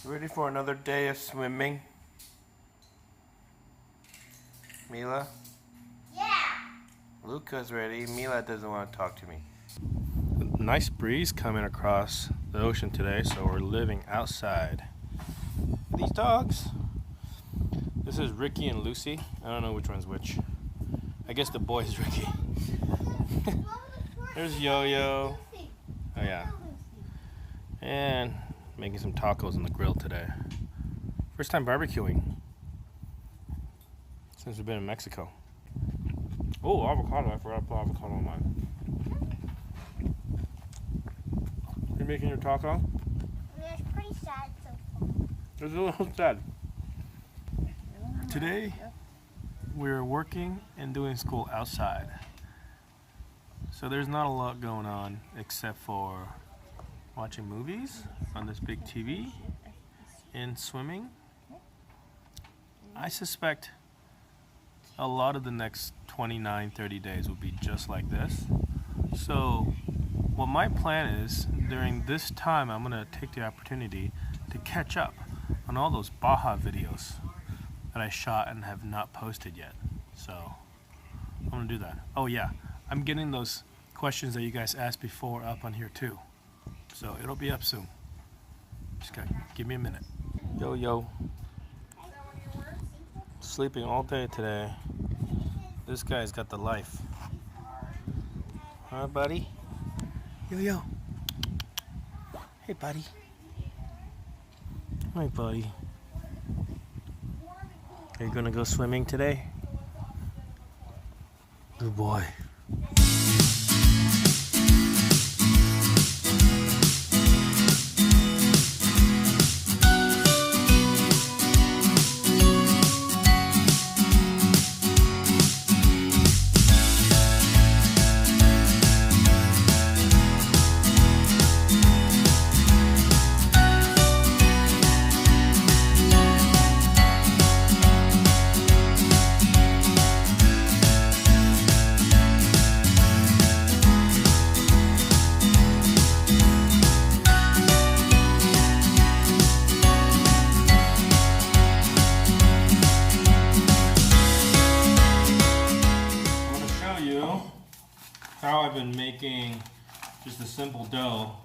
Ready for another day of swimming? Mila? Yeah! Luca's ready. Mila doesn't want to talk to me. Nice breeze coming across the ocean today, so we're living outside. These dogs. This is Ricky and Lucy. I don't know which one's which. I guess the boy is Ricky. There's Yo-Yo. Oh yeah. And making some tacos on the grill today. First time barbecuing since we've been in Mexico. Oh, avocado. I forgot to put avocado on mine. You making your taco? It's pretty sad so far. It's a little sad. Today, we're working and doing school outside. So there's not a lot going on except for watching movies on this big TV and swimming. I suspect a lot of the next 29-30 days will be just like this. So what my plan is, during this time, I'm going to take the opportunity to catch up on all those Baja videos that I shot and have not posted yet. So I'm going to do that. Oh yeah, I'm getting those questions that you guys asked before up on here too. So it'll be up soon. Just gotta give me a minute. Yo. Sleeping all day today. This guy's got the life. Huh, buddy? Yo. Hey, buddy. Hi, buddy. Are you gonna go swimming today? Good boy. How I've been making just a simple dough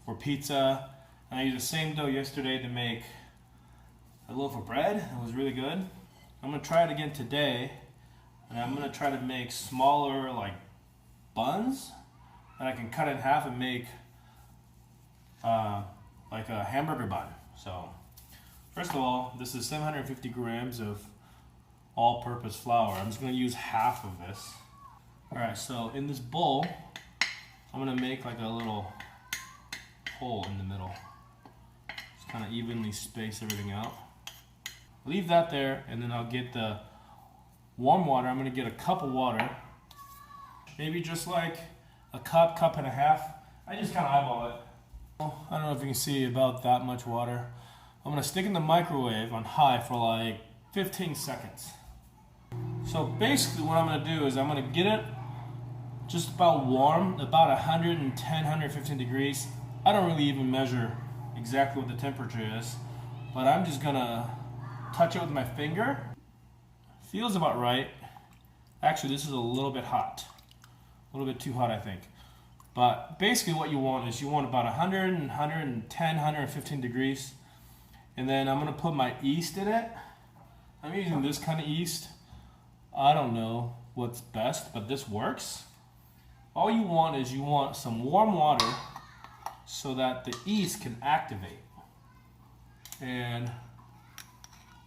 for pizza. And I used the same dough yesterday to make a loaf of bread. It was really good. I'm gonna try it again today, and I'm gonna try to make smaller like buns that I can cut in half and make like a hamburger bun. So first of all, this is 750 grams of all-purpose flour. I'm just gonna use half of this. Alright, so in this bowl, I'm going to make like a little hole in the middle. Just kind of evenly space everything out. Leave that there, and then I'll get the warm water. I'm going to get a cup of water. Maybe just like a cup and a half. I just kind of eyeball it. I don't know if you can see about that much water. I'm going to stick it in the microwave on high for like 15 seconds. So basically what I'm going to do is I'm going to get it just about warm, about 110, 115 degrees. I don't really even measure exactly what the temperature is, but I'm just going to touch it with my finger. Feels about right. Actually, this is a little bit hot. A little bit too hot, I think. But basically what you want is you want about 100, 110, 115 degrees. And then I'm going to put my yeast in it. I'm using this kind of yeast. I don't know what's best, but this works. All you want is you want some warm water so that the yeast can activate. And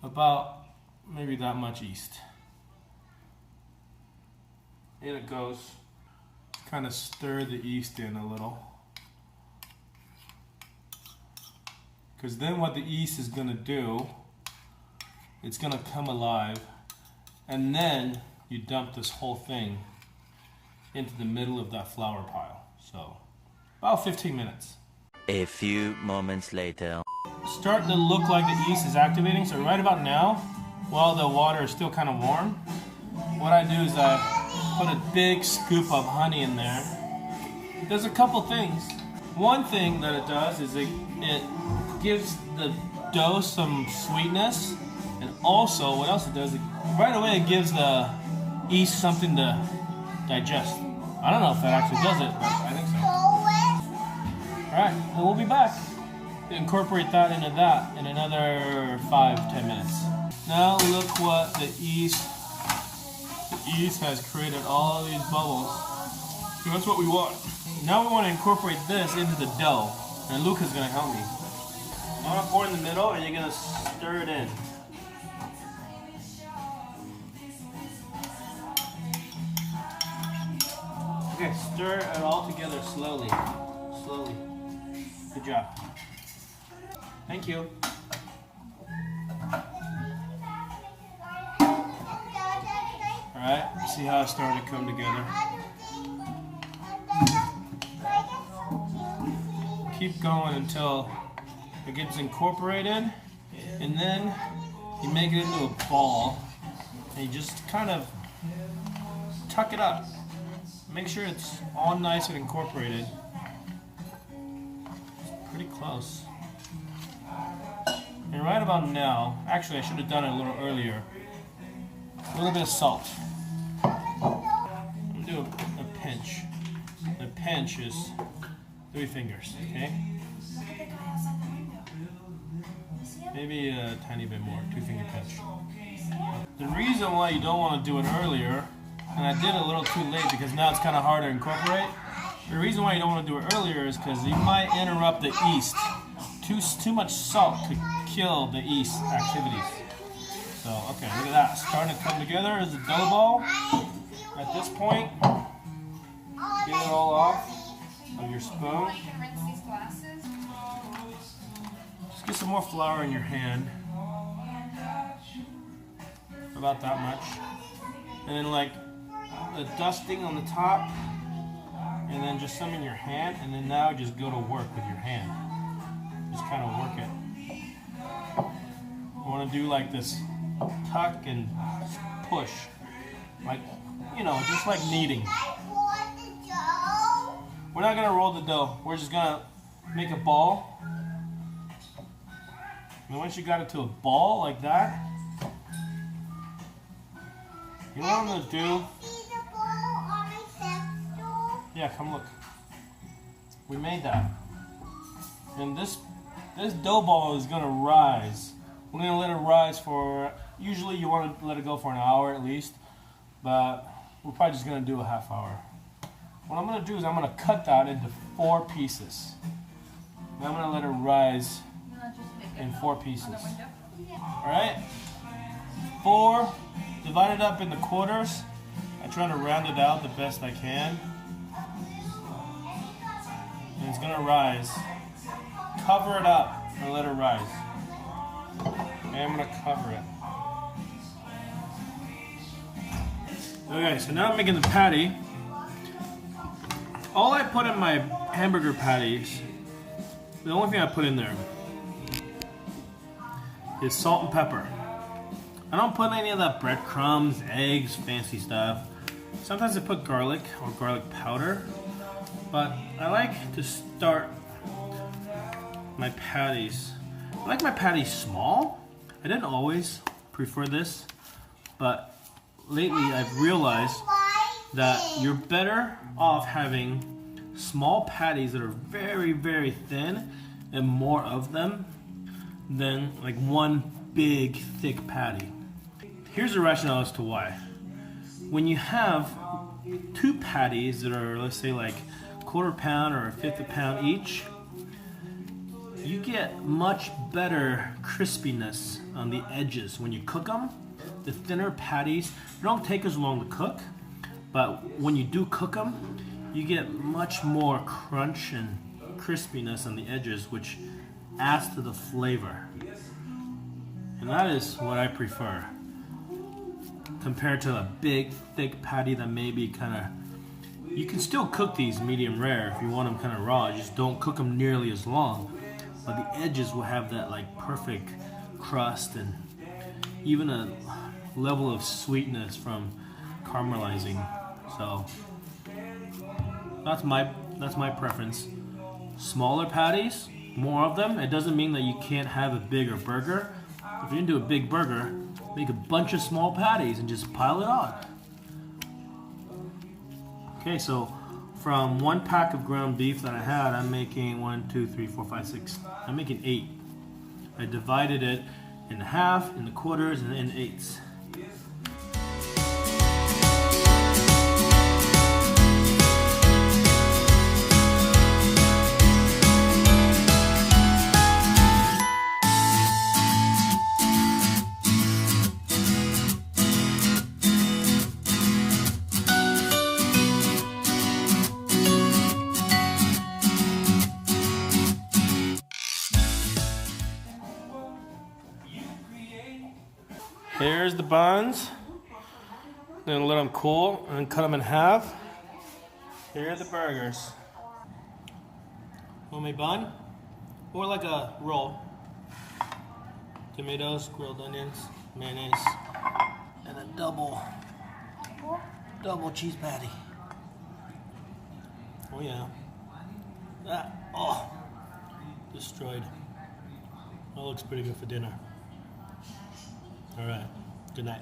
about maybe that much yeast. In it goes. Kind of stir the yeast in a little. Because then what the yeast is going to do, it's going to come alive. And then you dump this whole thing into the middle of that flour pile. So about 15 minutes. A few moments later. Starting to look like the yeast is activating. So right about now, while the water is still kind of warm, what I do is I put a big scoop of honey in there. There's a couple things. One thing that it does is it gives the dough some sweetness, and also what else it does, right away it gives the yeast something to digest. I don't know if that actually does it, but I think so. Alright, and we'll be back to incorporate that into that in another 5-10 minutes. Now look what the yeast has created, all of these bubbles. So that's what we want. Now we want to incorporate this into the dough, and Luca's going to help me. I'm going to pour it in the middle, and you're going to stir it in. Okay, stir it all together slowly. Slowly. Good job. Thank you. Alright, see how it's starting to come together. Keep going until it gets incorporated, and then you make it into a ball, and you just kind of tuck it up. Make sure it's all nice and incorporated. It's pretty close. And right about now, actually I should have done it a little earlier, a little bit of salt. I'm going to do a pinch. The pinch is 3 fingers, okay? Maybe a tiny bit more, 2-finger pinch. The reason why you don't want to do it earlier, and I did it a little too late because now it's kind of hard to incorporate. The reason why you don't want to do it earlier is because you might interrupt the yeast. Too much salt could kill the yeast activities. So, okay, look at that. Starting to come together as a dough ball. At this point, get it all off of your spoon. Just get some more flour in your hand. About that much. And then like the dusting on the top. And then just some in your hand. And then now just go to work with your hand. Just kind of work it. You want to do like this tuck and push. Like, you know, just like kneading. We're not going to roll the dough. We're just going to make a ball. And once you got it to a ball like that, you know what I'm going to do? Yeah, come look. We made that. And this dough ball is going to rise. We're going to let it rise for, usually you want to let it go for an hour at least, but we're probably just going to do a half hour. What I'm going to do is I'm going to cut that into 4 pieces. And I'm going to let it rise in 4 pieces. Alright? 4, divide it up into quarters. I try to round it out the best I can. And it's going to rise. Cover it up and let it rise. And I'm going to cover it. Okay, so now I'm making the patty. All I put in my hamburger patties, the only thing I put in there is salt and pepper. I don't put any of that breadcrumbs, eggs, fancy stuff. Sometimes I put garlic or garlic powder, but I like to start my patties. I like my patties small. I didn't always prefer this, but lately I've realized that you're better off having small patties that are very, very thin and more of them than like one big, thick patty. Here's the rationale as to why. When you have 2 patties that are, let's say, like 1/4 pound or 1/5 pound each, you get much better crispiness on the edges when you cook them. The thinner patties don't take as long to cook, but when you do cook them, you get much more crunch and crispiness on the edges, which adds to the flavor. And that is what I prefer, compared to a big, thick patty that maybe kind of... You can still cook these medium rare if you want them kind of raw, just don't cook them nearly as long. But the edges will have that like perfect crust and even a level of sweetness from caramelizing. So that's my preference. Smaller patties, more of them, it doesn't mean that you can't have a bigger burger. If you're gonna do a big burger, make a bunch of small patties and just pile it on. Okay, so from 1 pack of ground beef that I had, I'm making 1, 2, 3, 4, 5, 6. I'm making 8. I divided it in half, in the quarters, and in eighths. Here's the buns. Then let them cool and cut them in half. Here are the burgers. Homemade bun, or like a roll. Tomatoes, grilled onions, mayonnaise, and a double cheese patty. Oh yeah. Oh, destroyed. That looks pretty good for dinner. All right, good night.